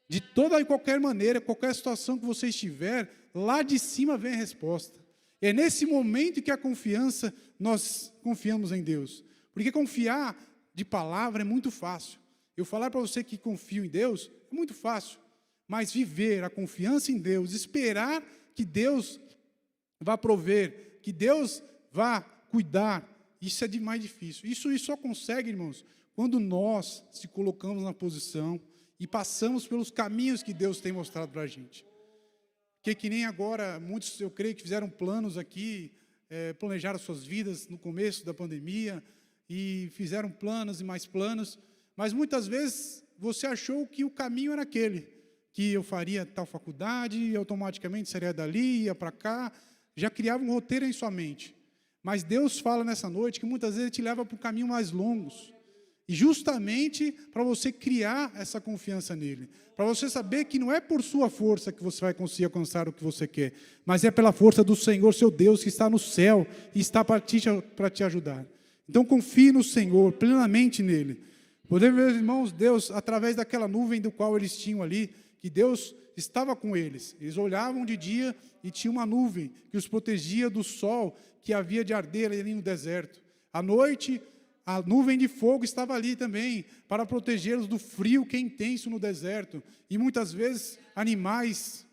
De toda e qualquer maneira, qualquer situação que você estiver, lá de cima vem a resposta. É nesse momento que a confiança, nós confiamos em Deus. Porque confiar de palavra é muito fácil. Eu falar para você que confio em Deus é muito fácil. Mas viver a confiança em Deus, esperar que Deus vá prover, que Deus vá cuidar, isso é de mais difícil. Isso só consegue, irmãos, quando nós se colocamos na posição e passamos pelos caminhos que Deus tem mostrado para a gente. Porque que nem agora, muitos, eu creio que fizeram planos aqui, planejaram suas vidas no começo da pandemia, e fizeram planos e mais planos, mas muitas vezes você achou que o caminho era aquele, que eu faria tal faculdade, e automaticamente seria dali, ia para cá, já criava um roteiro em sua mente. Mas Deus fala nessa noite que muitas vezes Ele te leva para um caminho mais longos, e justamente para você criar essa confiança nele, para você saber que não é por sua força que você vai conseguir alcançar o que você quer, mas é pela força do Senhor, seu Deus, que está no céu e está para te ajudar. Então confie no Senhor, plenamente nele. Podemos ver, irmãos, Deus, através daquela nuvem do qual eles tinham ali, que Deus estava com eles. Eles olhavam de dia e tinha uma nuvem que os protegia do sol que havia de arder ali no deserto. À noite, a nuvem de fogo estava ali também, para protegê-los do frio que é intenso no deserto. E muitas vezes animais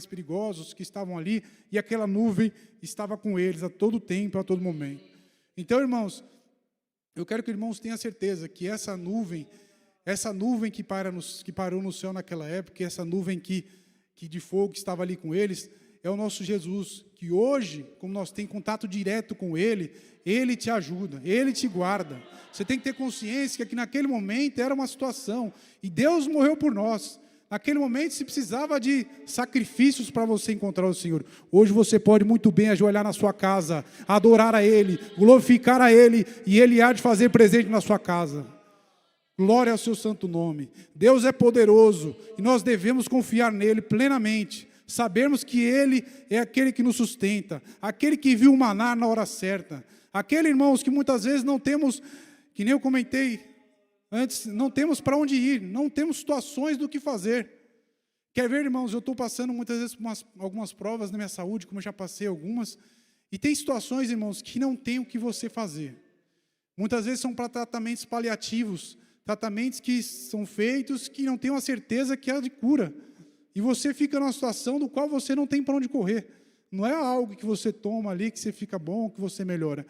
perigosos que estavam ali, e aquela nuvem estava com eles a todo tempo, a todo momento. Então, irmãos, eu quero que os irmãos tenham certeza que essa nuvem que parou no céu naquela época, essa nuvem que de fogo que estava ali com eles, é o nosso Jesus, que hoje, como nós temos contato direto com Ele, Ele te ajuda, Ele te guarda. Você tem que ter consciência que naquele momento era uma situação, e Deus morreu por nós. Naquele momento se precisava de sacrifícios para você encontrar o Senhor. Hoje você pode muito bem ajoelhar na sua casa, adorar a Ele, glorificar a Ele, e Ele há de fazer presente na sua casa. Glória ao seu santo nome. Deus é poderoso e nós devemos confiar nele plenamente. Sabermos que Ele é aquele que nos sustenta, aquele que viu o maná na hora certa. Aquele, irmãos, que muitas vezes não temos, que nem eu comentei antes, não temos para onde ir, não temos situações do que fazer. Quer ver, irmãos, eu estou passando muitas vezes por algumas provas na minha saúde, como eu já passei algumas, e tem situações, irmãos, que não tem o que você fazer. Muitas vezes são para tratamentos paliativos, tratamentos que são feitos, que não tem uma certeza que é de cura. E você fica numa situação do qual você não tem para onde correr. Não é algo que você toma ali, que você fica bom, que você melhora.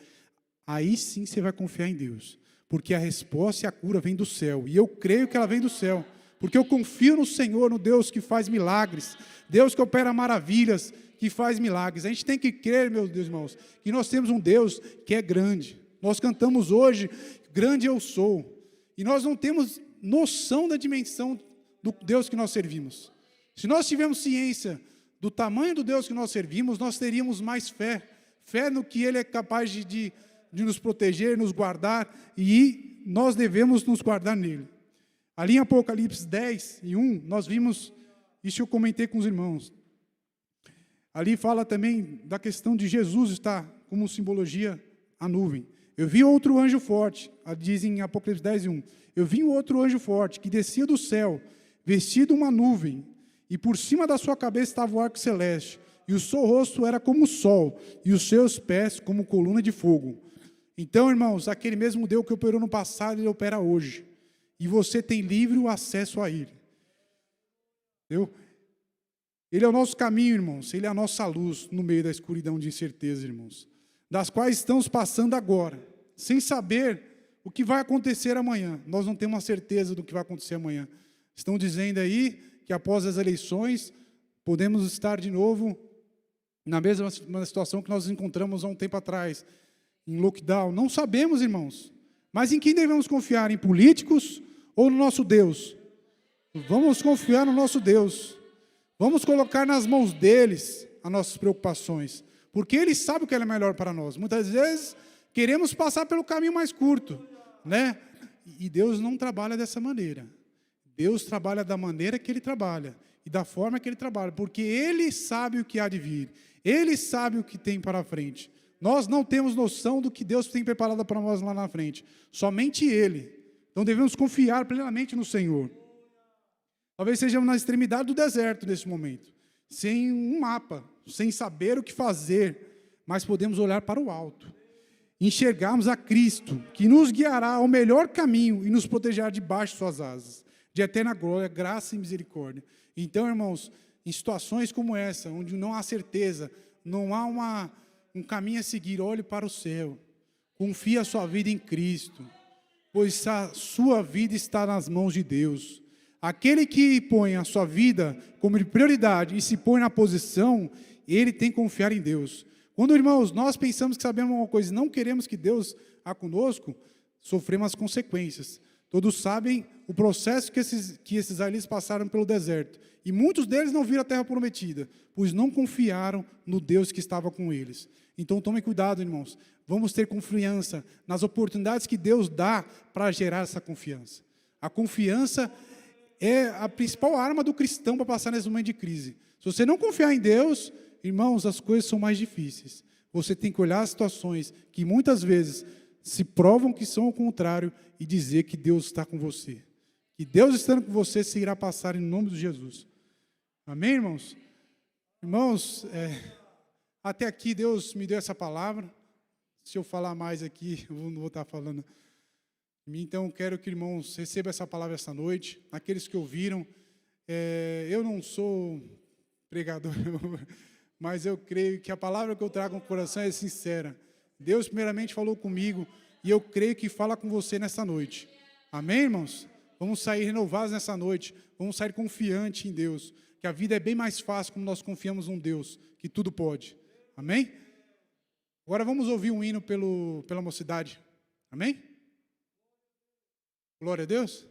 Aí sim você vai confiar em Deus. Porque a resposta e a cura vem do céu. E eu creio que ela vem do céu. Porque eu confio no Senhor, no Deus que faz milagres. Deus que opera maravilhas, que faz milagres. A gente tem que crer, meus Deus, irmãos, que nós temos um Deus que é grande. Nós cantamos hoje, grande eu sou. E nós não temos noção da dimensão do Deus que nós servimos. Se nós tivermos ciência do tamanho do Deus que nós servimos, nós teríamos mais fé. Fé no que Ele é capaz de nos proteger, nos guardar, e nós devemos nos guardar nele. Ali em Apocalipse 10:1, nós vimos, isso eu comentei com os irmãos. Ali fala também da questão de Jesus estar como simbologia a nuvem. Eu vi outro anjo forte, diz em Apocalipse 10:1, eu vi um outro anjo forte que descia do céu, vestido uma nuvem, e por cima da sua cabeça estava o arco celeste, e o seu rosto era como o sol, e os seus pés como coluna de fogo. Então, irmãos, aquele mesmo Deus que operou no passado, Ele opera hoje. E você tem livre acesso a Ele. Entendeu? Ele é o nosso caminho, irmãos. Ele é a nossa luz no meio da escuridão de incerteza, irmãos. Das quais estamos passando agora, sem saber o que vai acontecer amanhã. Nós não temos uma certeza do que vai acontecer amanhã. Estão dizendo aí que após as eleições, podemos estar de novo na mesma situação que nós nos encontramos há um tempo atrás, em lockdown. Não sabemos, irmãos. Mas em quem devemos confiar? Em políticos ou no nosso Deus? Vamos confiar no nosso Deus. Vamos colocar nas mãos deles as nossas preocupações. Porque Ele sabe o que é melhor para nós. Muitas vezes queremos passar pelo caminho mais curto, né? E Deus não trabalha dessa maneira. Deus trabalha da maneira que Ele trabalha e da forma que Ele trabalha, porque Ele sabe o que há de vir. Ele sabe o que tem para frente. Nós não temos noção do que Deus tem preparado para nós lá na frente. Somente Ele. Então devemos confiar plenamente no Senhor. Talvez sejamos na extremidade do deserto nesse momento, sem um mapa, sem saber o que fazer, mas podemos olhar para o alto. enxergarmos a Cristo, que nos guiará ao melhor caminho e nos protegerá debaixo de suas asas, de eterna glória, graça e misericórdia. Então, irmãos, em situações como essa, onde não há certeza, não há um caminho a seguir, olhe para o céu, confie a sua vida em Cristo, pois a sua vida está nas mãos de Deus. Aquele que põe a sua vida como prioridade e se põe na posição, ele tem que confiar em Deus. Quando, irmãos, nós pensamos que sabemos uma coisa e não queremos que Deus a conosco, sofremos as consequências. Todos sabem o processo que esses israelitas passaram pelo deserto. E muitos deles não viram a terra prometida, pois não confiaram no Deus que estava com eles. Então, tomem cuidado, irmãos. Vamos ter confiança nas oportunidades que Deus dá para gerar essa confiança. A confiança é a principal arma do cristão para passar nesse momento de crise. Se você não confiar em Deus, irmãos, as coisas são mais difíceis. Você tem que olhar as situações que muitas vezes se provam que são ao contrário e dizer que Deus está com você. Que Deus estando com você, se irá passar em nome de Jesus. Amém, irmãos? Irmãos, até aqui Deus me deu essa palavra. Se eu falar mais aqui, eu não vou estar falando. Então, quero que irmãos recebam essa palavra esta noite. Aqueles que ouviram, eu não sou pregador, mas eu creio que a palavra que eu trago no coração é sincera. Deus primeiramente falou comigo e eu creio que fala com você nessa noite. Amém, irmãos? Vamos sair renovados nessa noite. Vamos sair confiantes em Deus. Que a vida é bem mais fácil quando nós confiamos num Deus que tudo pode. Amém? Agora vamos ouvir um hino pela mocidade. Amém? Glória a Deus.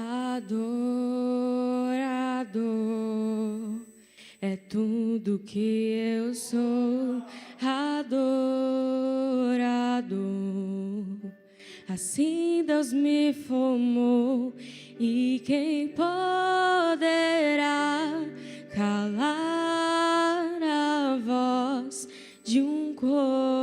Adorador é tudo que eu sou, adorador. Assim Deus me formou, e quem poderá calar a voz de um coração?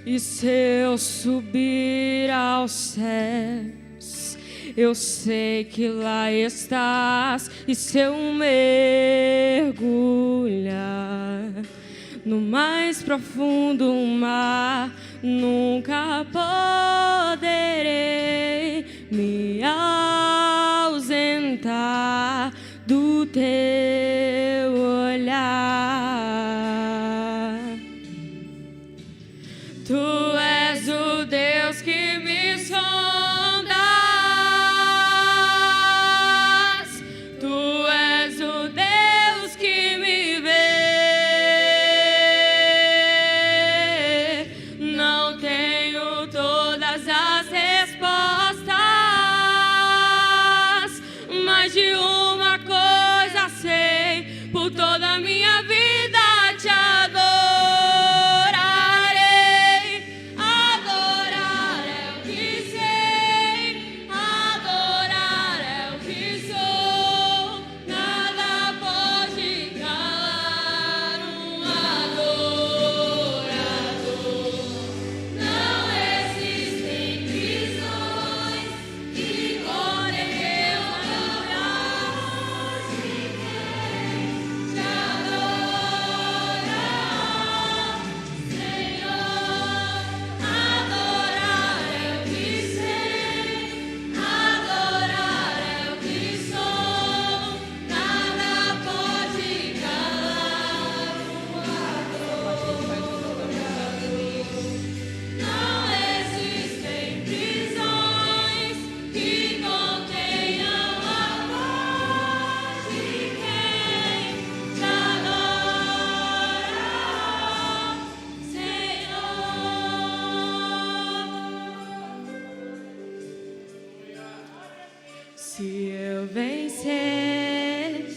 E se eu subir aos céus, eu sei que lá estás. E se eu mergulhar no mais profundo mar, nunca poderei me ausentar do teu olhar. Se eu vencer,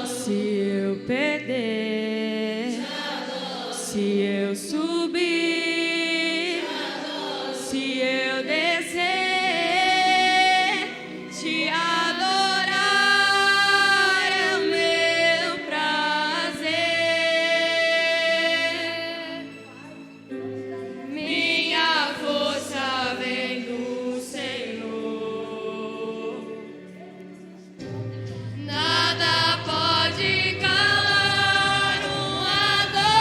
se eu perder, se eu subir, se eu descer, te adorar é o meu prazer. Minha força vem do Senhor. Nada pode calar um adorador.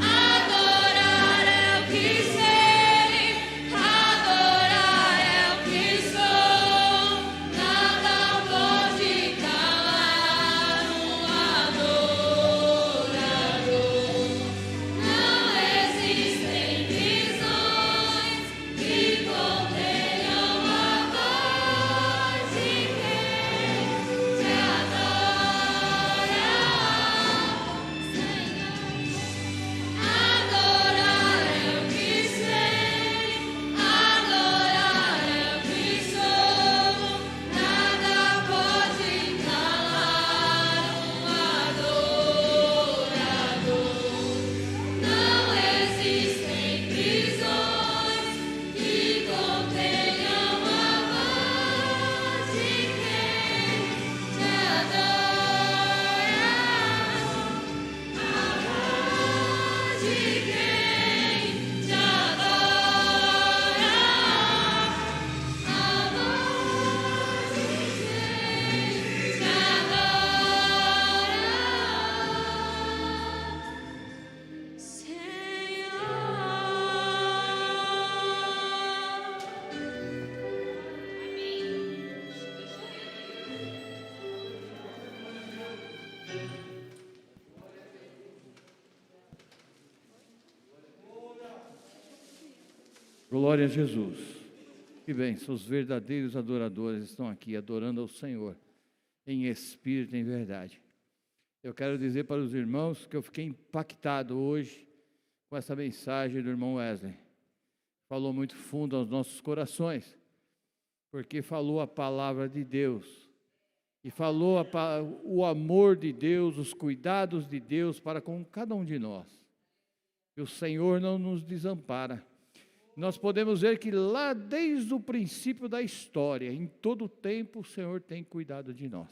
Adorar é o que sei, adorar é o que sou. Nada pode calar um adorador. Não existem prisões que contenham a voz de quem te adora, Senhor. Adorar é o que sei, adorar é o que sou. Nada pode calar um adorador. Não existem prisões que contenham a voz de quem te adora, a voz de quem te adora, a voz de quem te adora, Glória a Jesus. Que bem, os verdadeiros adoradores estão aqui adorando ao Senhor em espírito e em verdade. Eu quero dizer para os irmãos que eu fiquei impactado hoje com essa mensagem do irmão Wesley. Falou muito fundo aos nossos corações, porque falou a palavra de Deus e falou o amor de Deus, os cuidados de Deus para com cada um de nós. E o Senhor não nos desampara. Nós podemos ver que lá desde o princípio da história, em todo o tempo, o Senhor tem cuidado de nós.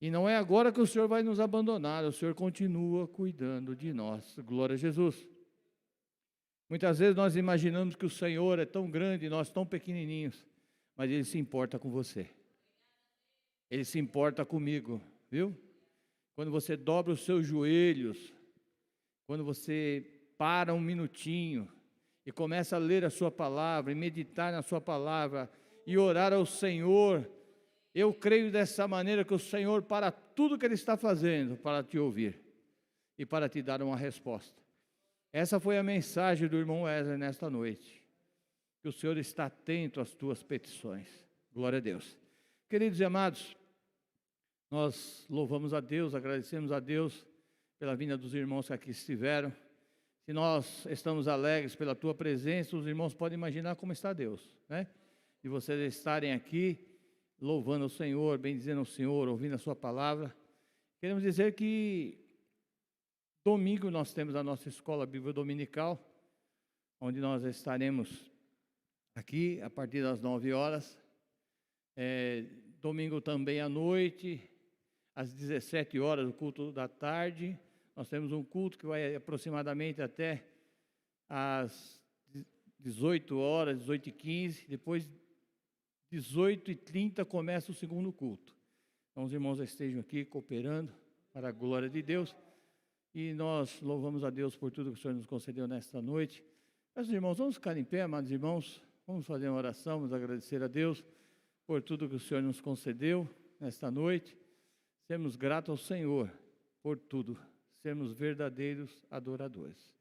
E não é agora que o Senhor vai nos abandonar, o Senhor continua cuidando de nós. Glória a Jesus. Muitas vezes nós imaginamos que o Senhor é tão grande e nós tão pequenininhos, mas Ele se importa com você. Ele se importa comigo, viu? Quando você dobra os seus joelhos, quando você para um minutinho e começa a ler a sua palavra, e meditar na sua palavra, e orar ao Senhor, eu creio dessa maneira que o Senhor para tudo que Ele está fazendo, para te ouvir, e para te dar uma resposta. Essa foi a mensagem do irmão Wesley nesta noite, que o Senhor está atento às tuas petições. Glória a Deus. Queridos e amados, nós louvamos a Deus, agradecemos a Deus pela vinda dos irmãos que aqui estiveram. Se nós estamos alegres pela tua presença, os irmãos podem imaginar como está Deus, né? De vocês estarem aqui louvando o Senhor, bendizendo ao Senhor, ouvindo a sua palavra. Queremos dizer que domingo nós temos a nossa escola bíblica dominical, onde nós estaremos aqui a partir das 9 horas. Domingo também à noite, às 17 horas, o culto da tarde. Nós temos um culto que vai aproximadamente até às 18 horas, 18h15. Depois, 18h30, começa o segundo culto. Então, os irmãos estejam aqui cooperando para a glória de Deus. E nós louvamos a Deus por tudo que o Senhor nos concedeu nesta noite. Meus irmãos, vamos ficar em pé, amados irmãos. Vamos fazer uma oração, vamos agradecer a Deus por tudo que o Senhor nos concedeu nesta noite. Sermos gratos ao Senhor por tudo. Sermos verdadeiros adoradores.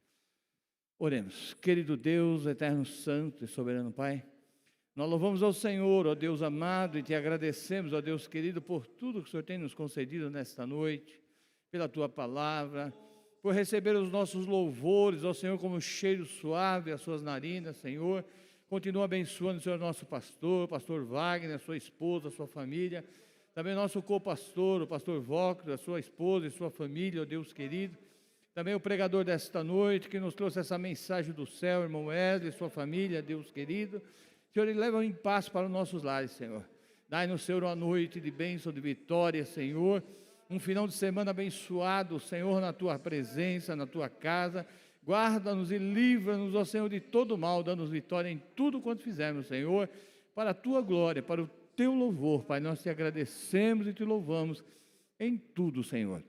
Oremos. Querido Deus, eterno santo e soberano Pai, nós louvamos ao Senhor, ó Deus amado, e te agradecemos, ó Deus querido, por tudo que o Senhor tem nos concedido nesta noite, pela tua palavra, por receber os nossos louvores, ó Senhor, como cheiro suave às suas narinas, Senhor, Continua abençoando, Senhor, nosso pastor, pastor Wagner, sua esposa, sua família. Também nosso co-pastor, o pastor Vocro, a sua esposa e sua família, ó Deus querido. Também o pregador desta noite, que nos trouxe essa mensagem do céu, irmão Wesley, sua família, Deus querido. Senhor, ele leva em paz para os nossos lares, Senhor. Dai-nos, Senhor, uma noite de bênção, de vitória, Senhor. Um final de semana abençoado, Senhor, na tua presença, na tua casa. Guarda-nos e livra-nos, ó Senhor, de todo mal, dando-nos vitória em tudo quanto fizermos, Senhor, para a tua glória, para o teu louvor. Pai, nós te agradecemos e te louvamos em tudo, Senhor.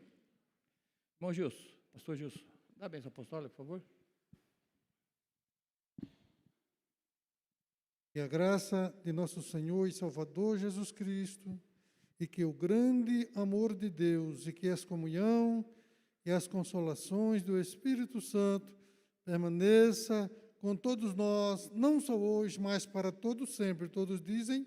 Irmão Gilson, pastor Gilson, dá a bênção apostólica, por favor. Que a graça de nosso Senhor e Salvador Jesus Cristo, e que o grande amor de Deus, e que as comunhão e as consolações do Espírito Santo permaneça com todos nós, não só hoje, mas para todos sempre. Todos dizem...